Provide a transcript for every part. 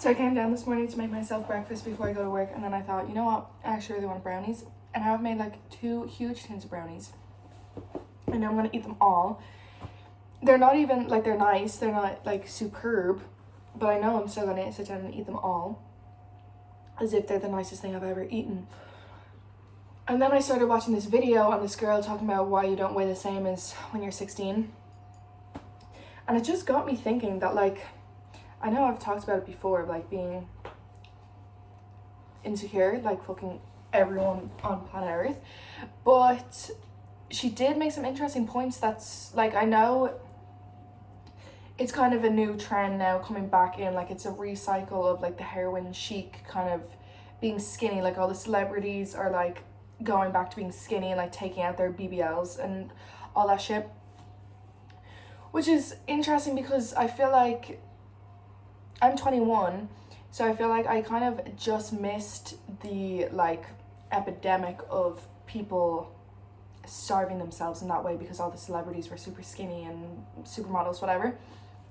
So I came down this morning to make myself breakfast before I go to work, and then I thought, you know what, I actually really want brownies. And I've made like 2 huge tins of brownies. I know I'm gonna eat them all. They're not even like, they're nice, they're not like superb, but I know I'm still gonna sit down and eat them all as if they're the nicest thing I've ever eaten. And then I started watching this video on this girl talking about why you don't weigh the same as when you're 16. And it just got me thinking that, like, I know I've talked about it before, like being insecure, like fucking everyone on planet Earth, but she did make some interesting points. That's like, I know it's kind of a new trend now coming back in, like it's a recycle of like the heroin chic kind of being skinny, like all the celebrities are like going back to being skinny and like taking out their BBLs and all that shit, which is interesting because I feel like I'm 21, so I feel like I kind of just missed the like epidemic of people starving themselves in that way because all the celebrities were super skinny and supermodels, whatever.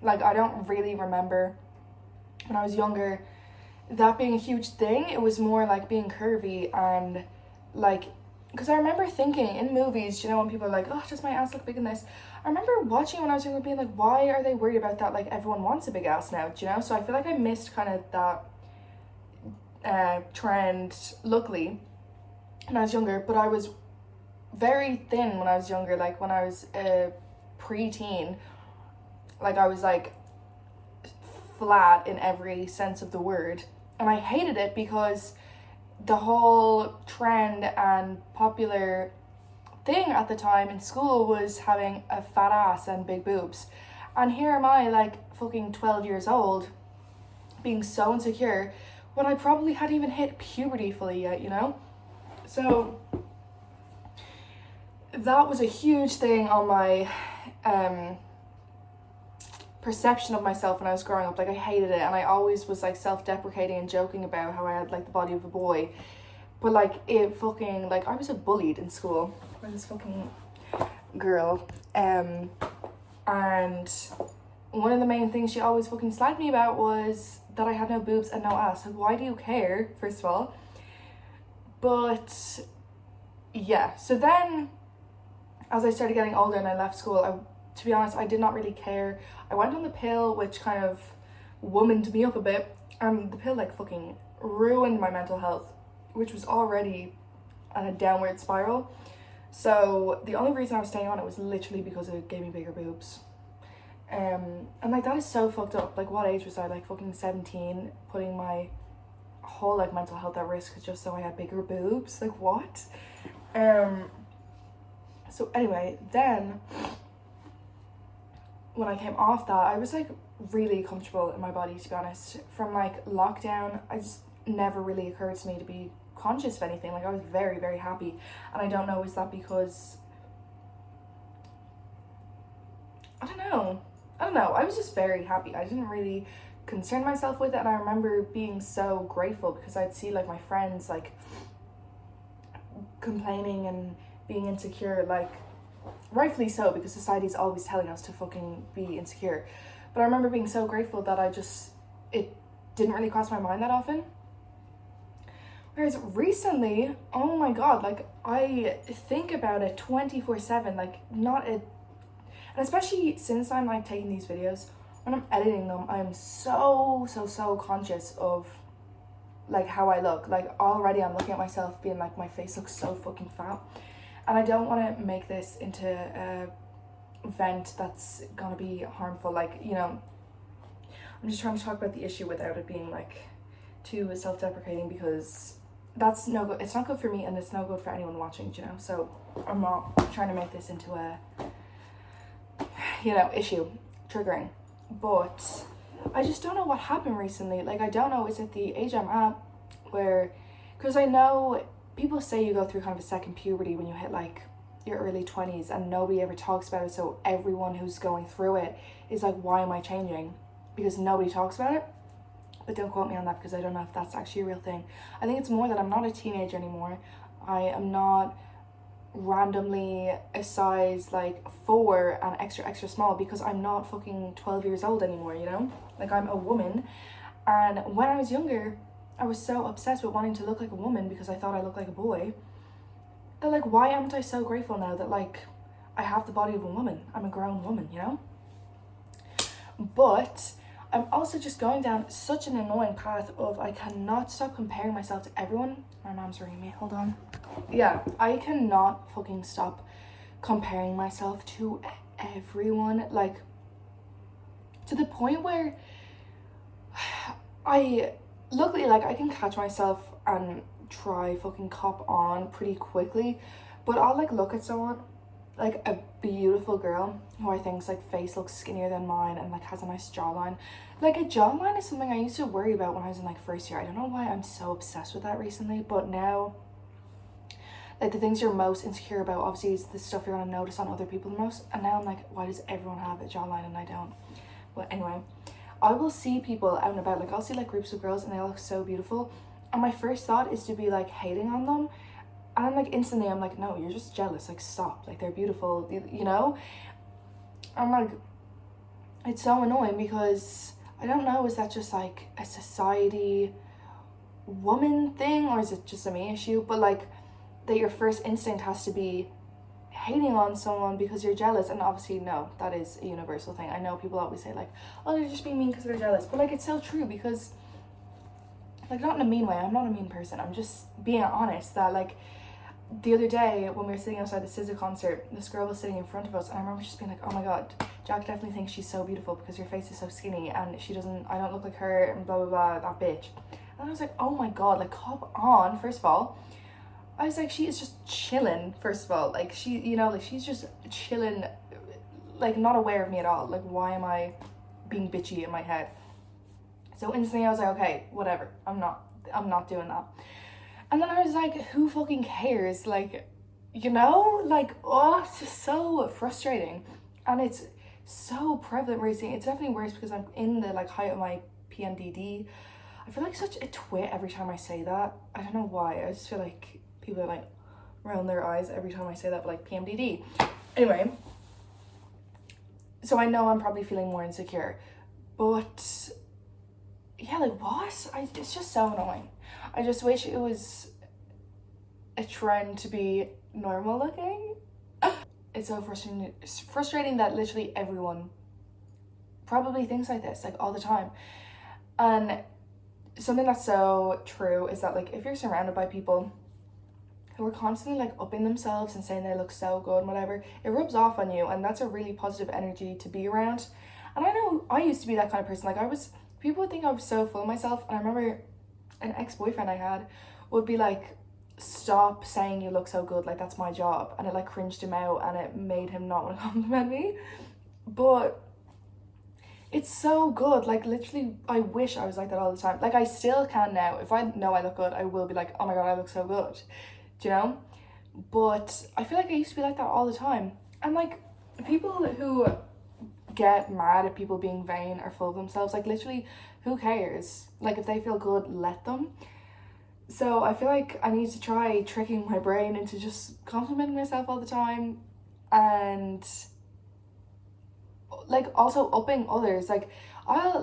Like, I don't really remember when I was younger that being a huge thing. It was more like being curvy and like, because I remember thinking in movies, you know, when people are like, oh, does my ass look big in this? I remember watching when I was younger being like, why are they worried about that? Like, everyone wants a big ass now, do you know? So I feel like I missed kind of that trend luckily when I was younger, but I was very thin when I was younger. Like when I was a preteen, like I was like flat in every sense of the word, and I hated it because the whole trend and popular thing at the time in school was having a fat ass and big boobs, and here am I like fucking 12 years old being so insecure when I probably hadn't even hit puberty fully yet, you know? So that was a huge thing on my perception of myself when I was growing up. Like, I hated it, and I always was like self-deprecating and joking about how I had like the body of a boy, but like it fucking, like I was bullied in school by this fucking girl, and one of the main things she always fucking slagged me about was that I had no boobs and no ass. Like, why do you care, first of all? But yeah, so then as I started getting older and I left school, to be honest, I did not really care. I went on the pill, which kind of womaned me up a bit, and the pill like fucking ruined my mental health, which was already on a downward spiral. So the only reason I was staying on it was literally because it gave me bigger boobs. And like, that is so fucked up. Like, what age was I? Like fucking 17, putting my whole like mental health at risk just so I had bigger boobs. Like, what? So anyway, then when I came off that, I was like really comfortable in my body, to be honest. From like lockdown, I just never really occurred to me to be conscious of anything. Like, I was very, very happy. And I don't know, is that because I don't know, I was just very happy. I didn't really concern myself with it, and I remember being so grateful because I'd see like my friends like complaining and being insecure, like rightfully so, because society's always telling us to fucking be insecure. But I remember being so grateful that it didn't really cross my mind that often. Whereas recently, oh my god, like I think about it 24/7, like and especially since I'm like taking these videos, when I'm editing them, I'm so conscious of like how I look. Like, already I'm looking at myself being like, my face looks so fucking fat. And I don't want to make this into a vent that's gonna be harmful. Like, you know, I'm just trying to talk about the issue without it being like too self-deprecating, because that's no good. It's not good for me, and it's no good for anyone watching, you know? So I'm not trying to make this into a, you know, issue, triggering. But I just don't know what happened recently. Like, I don't know, is it the age I'm at where, because I know people say you go through kind of a second puberty when you hit like your early 20s, and nobody ever talks about it. So everyone who's going through it is like, why am I changing? Because nobody talks about it. But don't quote me on that, because I don't know if that's actually a real thing. I think it's more that I'm not a teenager anymore. I am not randomly a size like 4 and extra small, because I'm not fucking 12 years old anymore, you know? Like, I'm a woman, And when I was younger, I was so obsessed with wanting to look like a woman because I thought I looked like a boy, that like, why aren't I so grateful now that like I have the body of a woman? I'm a grown woman, you know? But I'm also just going down such an annoying path of I cannot stop comparing myself to everyone. My mom's ringing me, hold on. Yeah, I cannot fucking stop comparing myself to everyone, like to the point where I luckily, like, I can catch myself and try fucking cop on pretty quickly, but I'll like look at someone, like a beautiful girl who I think's like face looks skinnier than mine and like has a nice jawline. Like a jawline is something I used to worry about when I was in like first year. I don't know why I'm so obsessed with that recently, but now like the things you're most insecure about obviously is the stuff you're gonna notice on other people the most, and now I'm like, why does everyone have a jawline and I don't? But anyway, I will see people out and about, like I'll see like groups of girls and they all look so beautiful, and my first thought is to be like hating on them, and I'm like instantly I'm like, no, you're just jealous, like stop, like they're beautiful, you know? I'm like, it's so annoying because I don't know, is that just like a society woman thing or is it just a me issue? But like that your first instinct has to be hating on someone because you're jealous, and obviously no, that is a universal thing. I know people always say like, oh, they're just being mean because they're jealous, but like it's so true, because like not in a mean way, I'm not a mean person, I'm just being honest that like the other day when we were sitting outside the SZA concert, this girl was sitting in front of us and I remember just being like, oh my god, Jack definitely thinks she's so beautiful because your face is so skinny and I don't look like her and blah blah blah, that bitch. And I was like, oh my god, like cop on. First of all, I was like, she is just chilling, first of all. Like, she, you know, like, she's just chilling, like, not aware of me at all. Like, why am I being bitchy in my head? So instantly I was like, okay, whatever. I'm not doing that. And then I was like, who fucking cares? Like, you know? Like, oh, it's just so frustrating. And it's so prevalent recently. It's definitely worse because I'm in the, like, height of my PMDD. I feel like such a twit every time I say that. I don't know why. I just feel like people are like round their eyes every time I say that, but like PMDD. Anyway, so I know I'm probably feeling more insecure, but yeah, like what? It's just so annoying. I just wish it was a trend to be normal looking. It's so frustrating that literally everyone probably thinks like this, like all the time. And something that's so true is that like if you're surrounded by people who are constantly like upping themselves and saying they look so good and whatever, it rubs off on you, and that's a really positive energy to be around. And I know I used to be that kind of person. Like people would think I was so full of myself, and I remember an ex-boyfriend I had would be like, stop saying you look so good, like that's my job, and it like cringed him out and it made him not want to compliment me. But it's so good, like literally I wish I was like that all the time. Like I still can now. If I know I look good, I will be like, oh my god, I look so good. Do you know? But I feel like I used to be like that all the time. And like people who get mad at people being vain or full of themselves, like literally who cares? Like if they feel good, let them. So I feel like I need to try tricking my brain into just complimenting myself all the time, and like also upping others. Like I'll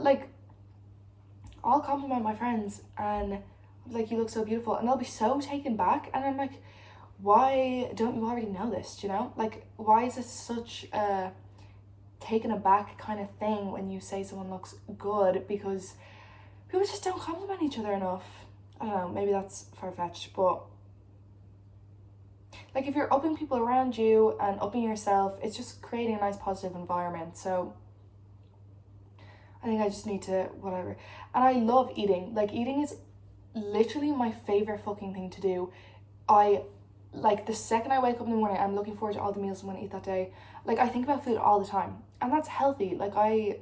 compliment my friends and like, you look so beautiful, and they'll be so taken back, and I'm like, why don't you already know this? Do you know? Like, why is this such a taken aback kind of thing when you say someone looks good? Because people just don't compliment each other enough. I don't know, maybe that's far-fetched, but like if you're upping people around you and upping yourself, it's just creating a nice positive environment. So I think I just need to whatever. And I love eating. Like eating is literally my favorite fucking thing to do. I like the second I wake up in the morning, I'm looking forward to all the meals I'm going to eat that day. Like I think about food all the time, and that's healthy. Like I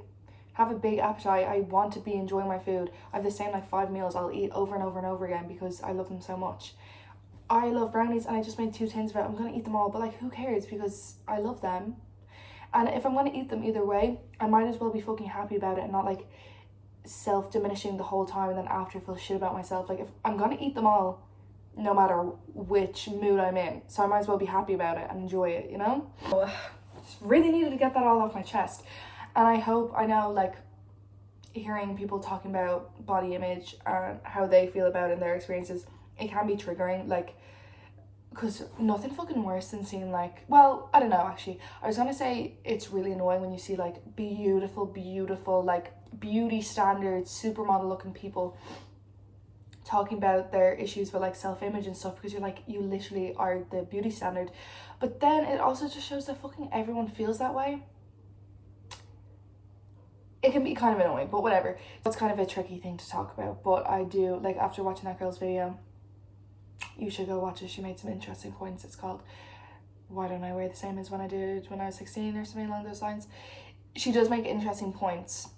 have a big appetite. I want to be enjoying my food. I have the same like 5 meals I'll eat over and over and over again because I love them so much. I love brownies, and I just made 2 tins of it. I'm going to eat them all, but like who cares, because I love them. And if I'm going to eat them either way, I might as well be fucking happy about it and not like self-diminishing the whole time and then after feel shit about myself. Like if I'm going to eat them all no matter which mood I'm in, so I might as well be happy about it and enjoy it, you know? Just really needed to get that all off my chest. And I know like hearing people talking about body image and how they feel about it and their experiences, it can be triggering, like, because nothing fucking worse than seeing, like, well, I don't know, actually, I was gonna say it's really annoying when you see, like, beautiful, like, beauty standards, supermodel looking people talking about their issues with, like, self-image and stuff, because you're like, you literally are the beauty standard. But then it also just shows that fucking everyone feels that way. It can be kind of annoying, but whatever. It's kind of a tricky thing to talk about, but I do, like, after watching that girl's video, you should go watch it. She made some interesting points. It's called Why Don't I Wear the Same as When I Did When I Was 16 or something along those lines. She does make interesting points,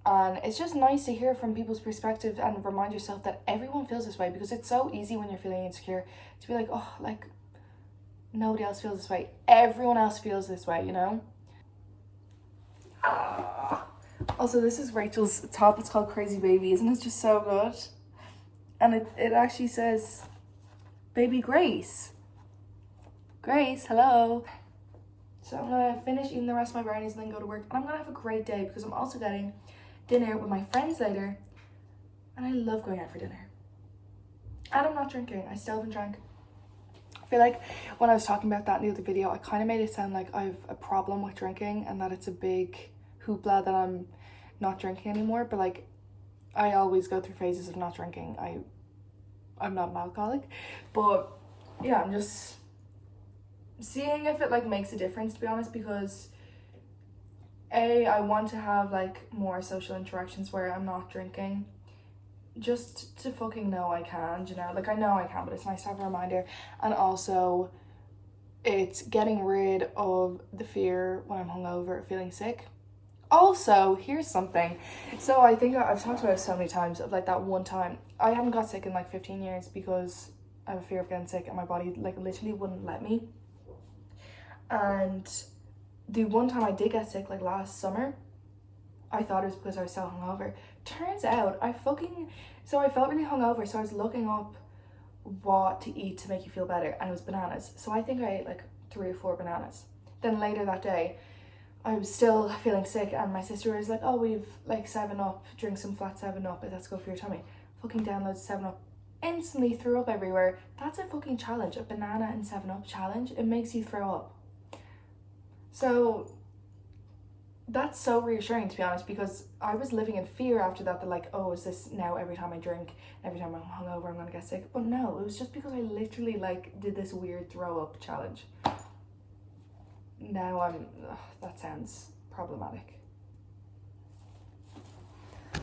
and it's just nice to hear from people's perspective and remind yourself that everyone feels this way, because it's so easy when you're feeling insecure to be like, oh, like, nobody else feels this way. Everyone else feels this way, you know? Also, this is Rachel's top. It's called Crazy Baby. Isn't it just so good? And it actually says, Baby Grace. Grace, hello. So I'm going to finish eating the rest of my brownies and then go to work. And I'm going to have a great day, because I'm also getting dinner with my friends later. And I love going out for dinner. And I'm not drinking. I still haven't drank. I feel like when I was talking about that in the other video, I kind of made it sound like I have a problem with drinking and that it's a big hoopla that I'm not drinking anymore. But, like, I always go through phases of not drinking. I'm not an alcoholic. But, yeah, I'm just seeing if it, like, makes a difference, to be honest, because I want to have, like, more social interactions where I'm not drinking, just to fucking know I can, you know? Like, I know I can, but it's nice to have a reminder. And also, it's getting rid of the fear when I'm hungover, feeling sick. Also, here's something. So I think I've talked about it so many times, of, like, that one time. I haven't got sick in, like, 15 years because I have a fear of getting sick and my body, like, literally wouldn't let me. And the one time I did get sick, like, last summer, I thought it was because I was so hungover. Turns out I felt really hungover, so I was looking up what to eat to make you feel better, and it was bananas. So I think I ate, like, 3 or 4 bananas. Then later that day, I was still feeling sick, and my sister was like, oh, we've, like, 7-Up, drink some flat 7-Up, that's good for your tummy. Fucking download 7-Up. Instantly threw up everywhere. That's a fucking challenge, a banana and 7-Up challenge. It makes you throw up. So that's so reassuring, to be honest, because I was living in fear after that, like, oh, is this now every time I drink, every time I'm hungover, I'm gonna get sick? But no, it was just because I literally, like, did this weird throw up challenge. Now that sounds problematic.